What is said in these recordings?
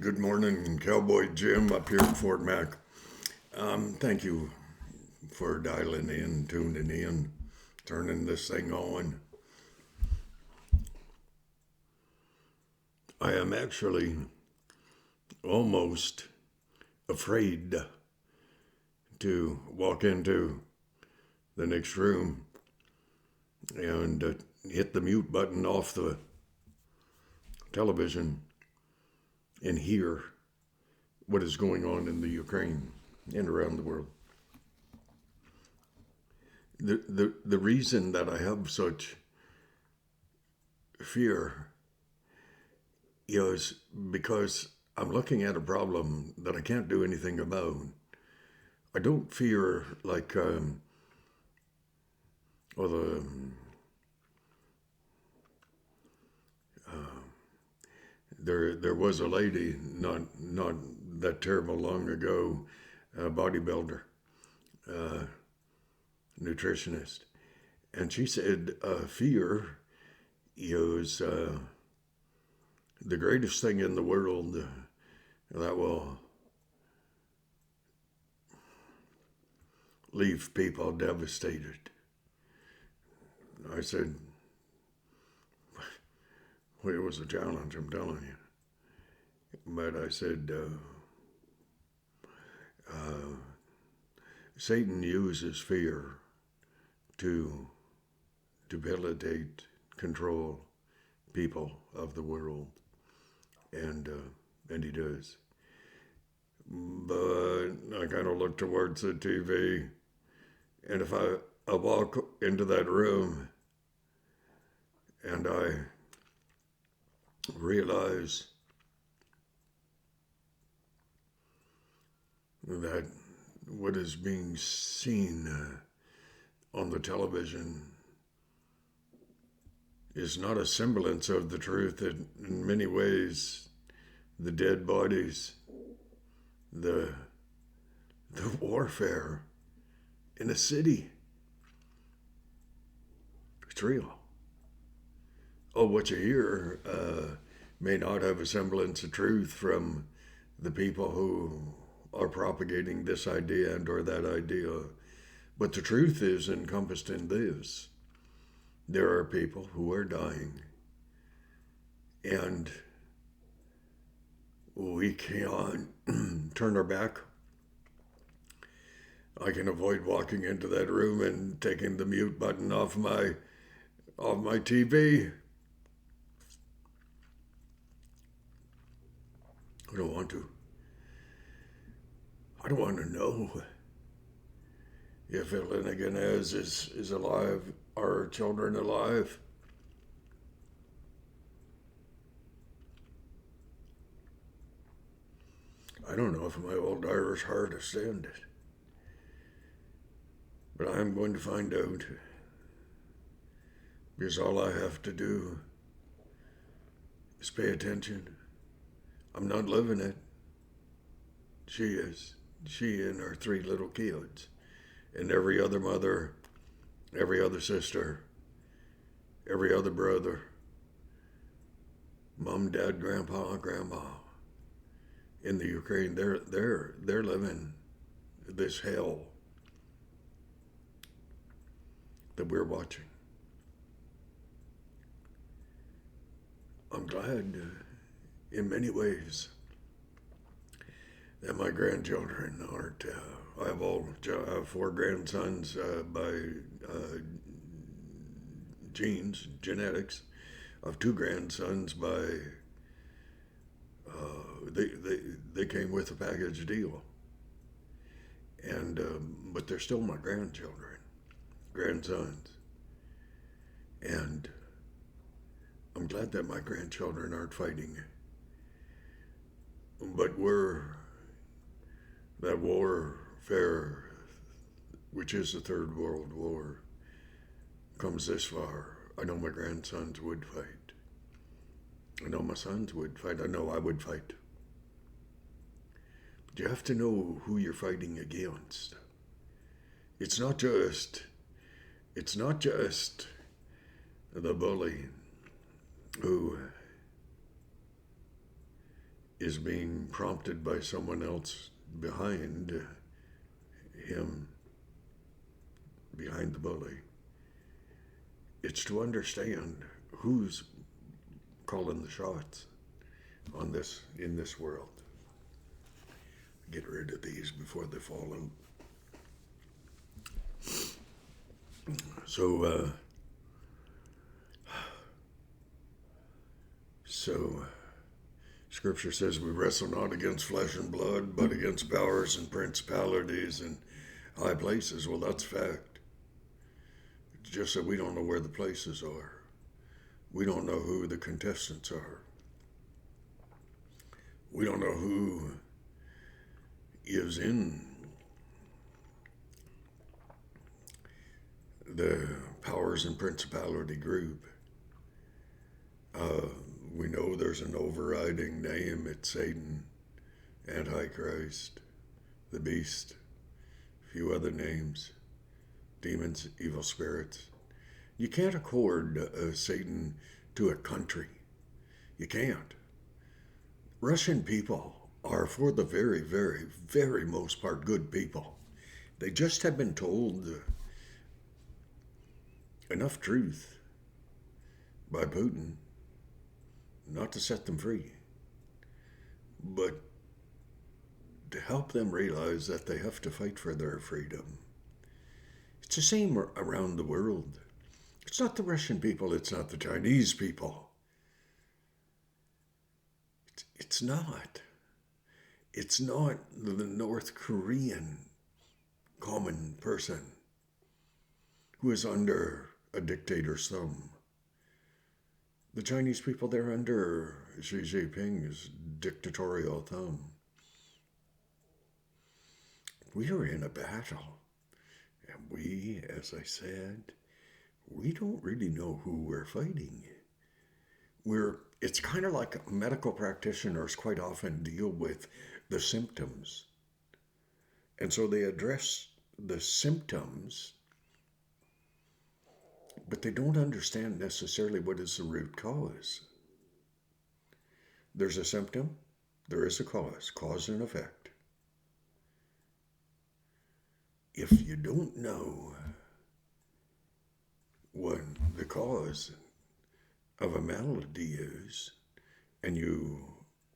Good morning, Cowboy Jim up here at Fort Mac. Thank you for dialing in, tuning in, turning this thing on. I am actually almost afraid to walk into the next room and hit the mute button off the television and hear what is going on in the Ukraine and around the world. The reason that I have such fear is because I'm looking at a problem that I can't do anything about. I don't fear like well, there was a lady not that terrible long ago, a bodybuilder, nutritionist, and she said fear is the greatest thing in the world that will leave people devastated. I said, well, it was a challenge, I'm telling you. But I said, Satan uses fear to debilitate, control people of the world, and he does. But I kind of look towards the TV, and if I walk into that room and I realize that what is being seen on the television is not a semblance of the truth, that in many ways the dead bodies, the warfare in a city, it's real. Oh, what you hear may not have a semblance of truth from the people who are propagating this idea and or that idea. But the truth is encompassed in this. There are people who are dying, and we can't turn our back. I can avoid walking into that room and taking the mute button off my TV. I don't want to. I don't want to know if Finnegan is alive, are children alive. I don't know if my old Irish heart will stand it. But I'm going to find out, because all I have to do is pay attention. I'm not living it. She is. She and her 3 little kids, and every other mother, every other sister, every other brother, mom, dad, grandpa, grandma in the Ukraine. They're living this hell that we're watching. I'm glad in many ways that my grandchildren aren't. I have 4 grandsons by genes, genetics. I have 2 grandsons by they came with a package deal, and but they're still my grandsons, and I'm glad that my grandchildren aren't fighting. But that warfare, which is the Third World War, comes this far. I know my grandsons would fight. I know my sons would fight. I know I would fight. But you have to know who you're fighting against. It's not just the bully who is being prompted by someone else behind him, behind the bully. It's to understand who's calling the shots on this in this world. Get rid of these before they fall out. So Scripture says we wrestle not against flesh and blood, but against powers and principalities and high places. Well, that's fact. It's just that we don't know where the places are. We don't know who the contestants are. We don't know who is in the powers and principality group. We know there's an overriding name. It's Satan, Antichrist, the Beast, a few other names, demons, evil spirits. You can't accord Satan to a country. You can't. Russian people are, for the very, very, very most part, good people. They just have been told enough truth by Putin not to set them free, but to help them realize that they have to fight for their freedom. It's the same around the world. It's not the Russian people, it's not the Chinese people. It's not. It's not the North Korean common person who is under a dictator's thumb. The Chinese people, they're under Xi Jinping's dictatorial thumb. We are in a battle. And we, as I said, we don't really know who we're fighting. It's kind of like medical practitioners quite often deal with the symptoms. And so they address the symptoms, but they don't understand necessarily what is the root cause. There's a symptom, there is a cause and effect. If you don't know what the cause of a malady is, and you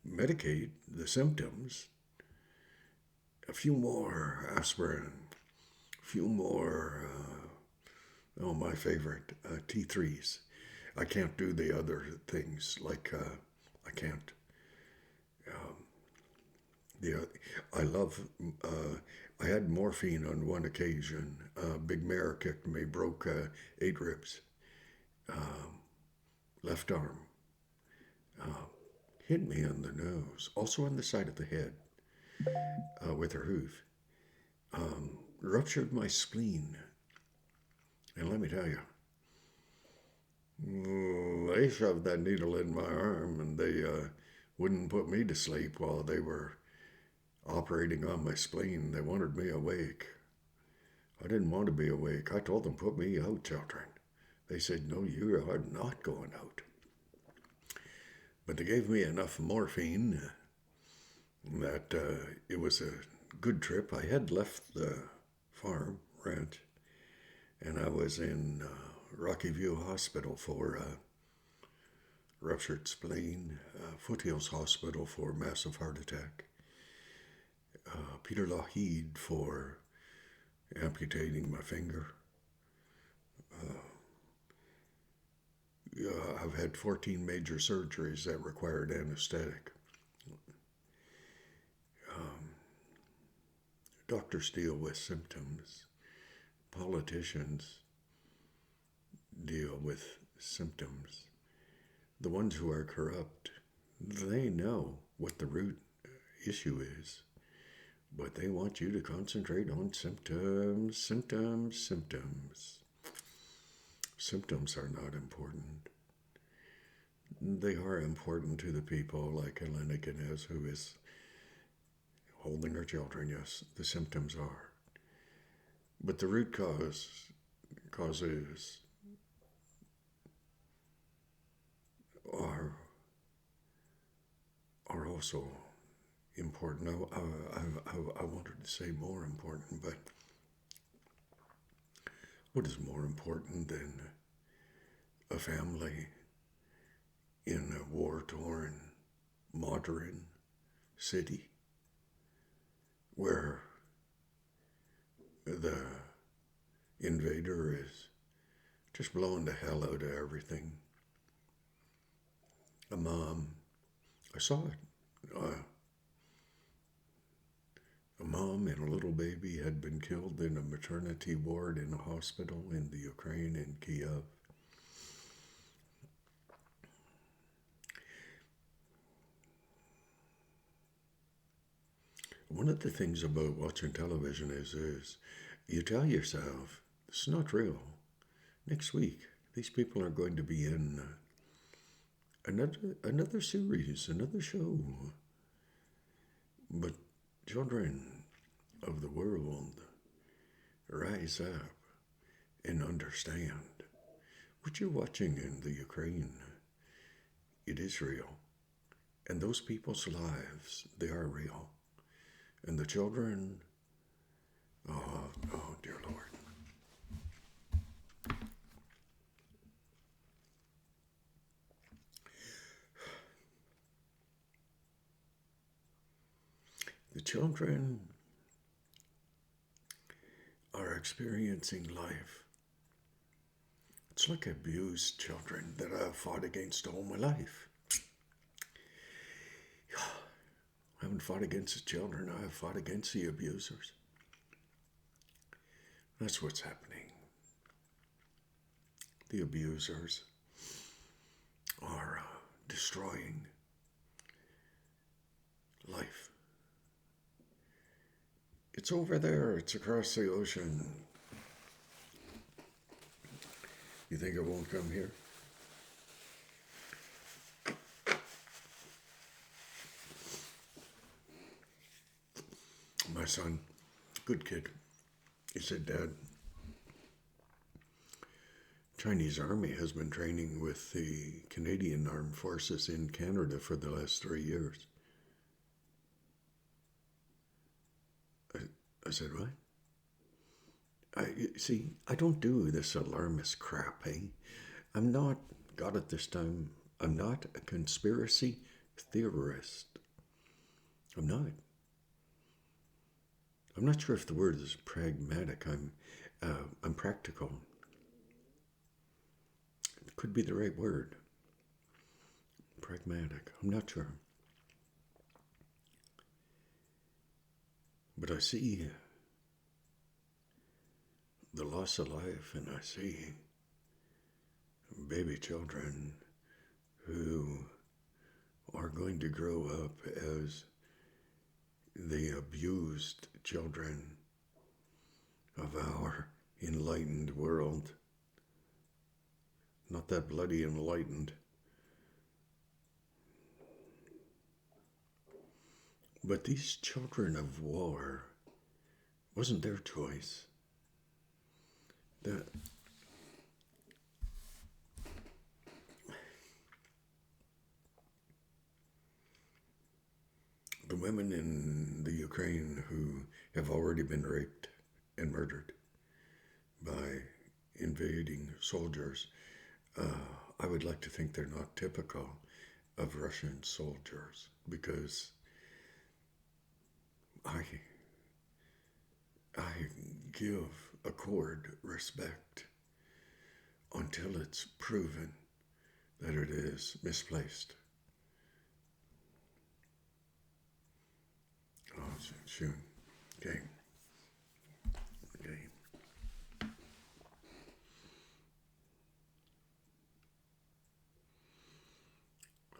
medicate the symptoms, a few more aspirin, a few more, my favorite, T3s. I can't do the other things, like I can't. I had morphine on one occasion. Big mare kicked me, broke 8 ribs. Left arm. Hit me on the nose, also on the side of the head, with her hoof. Ruptured my spleen. And let me tell you, they shoved that needle in my arm, and they wouldn't put me to sleep while they were operating on my spleen. They wanted me awake. I didn't want to be awake. I told them, put me out, children. They said, no, you are not going out. But they gave me enough morphine that it was a good trip. I had left the farm, ranch, and I was in Rocky View Hospital for ruptured spleen, Foothills Hospital for massive heart attack, Peter Lougheed for amputating my finger. I've had 14 major surgeries that required anesthetic. Doctors deal with symptoms. Politicians deal with symptoms. The ones who are corrupt, they know what the root issue is, but they want you to concentrate on symptoms, symptoms, symptoms. Symptoms are not important. They are important to the people like Elena Guinness, who is holding her children. Yes, the symptoms are. But the root causes are also important. I wanted to say more important, but what is more important than a family in a war-torn, modern city where the invader is just blowing the hell out of everything? A mom, I saw it. A mom and a little baby had been killed in a maternity ward in a hospital in the Ukraine, in Kiev. One of the things about watching television is you tell yourself, it's not real. Next week, these people are going to be in another series, another show. But children of the world, rise up and understand what you're watching in the Ukraine. It is real. And those people's lives, they are real. And the children, oh dear Lord. The children are experiencing life. It's like abused children that I've fought against all my life. I haven't fought against the children, I have fought against the abusers. That's what's happening. The abusers are destroying life. It's over there, it's across the ocean. You think it won't come here? My son, good kid, he said, Dad, Chinese Army has been training with the Canadian Armed Forces in Canada for the last 3 years. I said, what? I don't do this alarmist crap, eh? I'm not, got it this time, I'm not a conspiracy theorist. I'm not. I'm not sure if the word is pragmatic. I'm practical. It could be the right word. Pragmatic. I'm not sure. But I see the loss of life, and I see baby children who are going to grow up as the abused children of our enlightened world. Not that bloody enlightened. But these children of war wasn't their choice. The women in the Ukraine who have already been raped and murdered by invading soldiers, I would like to think they're not typical of Russian soldiers, because I accord respect until it's proven that it is misplaced. Oh, shoot. Okay.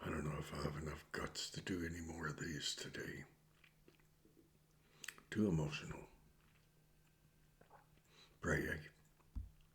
I don't know if I have enough guts to do any more of these today. Too emotional. Pray,